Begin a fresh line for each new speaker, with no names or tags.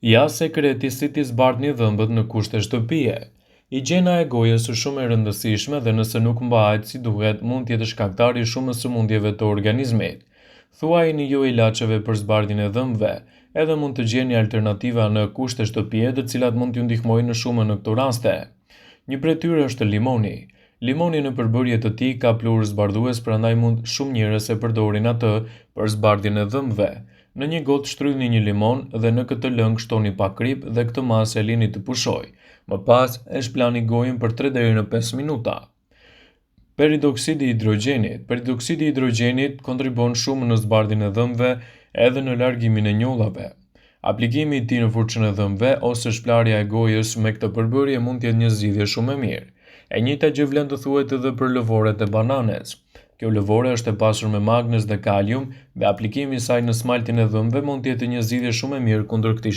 Ja sekreti si t'i zbardhni dhëmbët në kushte shtëpie. Higjiena e gojës është shumë e rëndësishme dhe nëse nuk mbahet si duhet, mund të jetë shkaktari i shumës sëmundjeve të organizmit. Thuajini jo ilaçeve për zbardhjen e dhëmbëve, edhe mund të gjeni alternativa në kushte shtëpie, të cilat mund t'ju ndihmojnë në shumë në këto raste. Një prej tyre është limoni. Limoni në përbërje të tij ka plurë zbardhues, prandaj mund shumë njerëz e përdorin atë për zbardhjen e dhëmbëve. Në një gotë shtrydhni një limon dhe në këtë lëng shtoni pak krip dhe këtë masë e lini të pushojë. Më pas e shplani gojën për 3 deri në 5 minuta. Peridoksidi i hidrogjenit. Peridoksidi i hidrogjenit kontribon shumë në zbardhjen e dhëmbëve edhe në largimin e njollave. Aplikimi i tij në furçën e dhëmbëve ose shplarja e gojës me këtë përbërje mund të jetë një zgjidhje shumë e mirë. E njëjta gjë vlen të thuhet edhe për lëvoret e bananes. Kjo lëvore është e pasur me magnez dhe kalium dhe aplikimi i saj në smaltin e dhëmbëve mund të jetë një zgjidhje shumë e mirë kundër këtij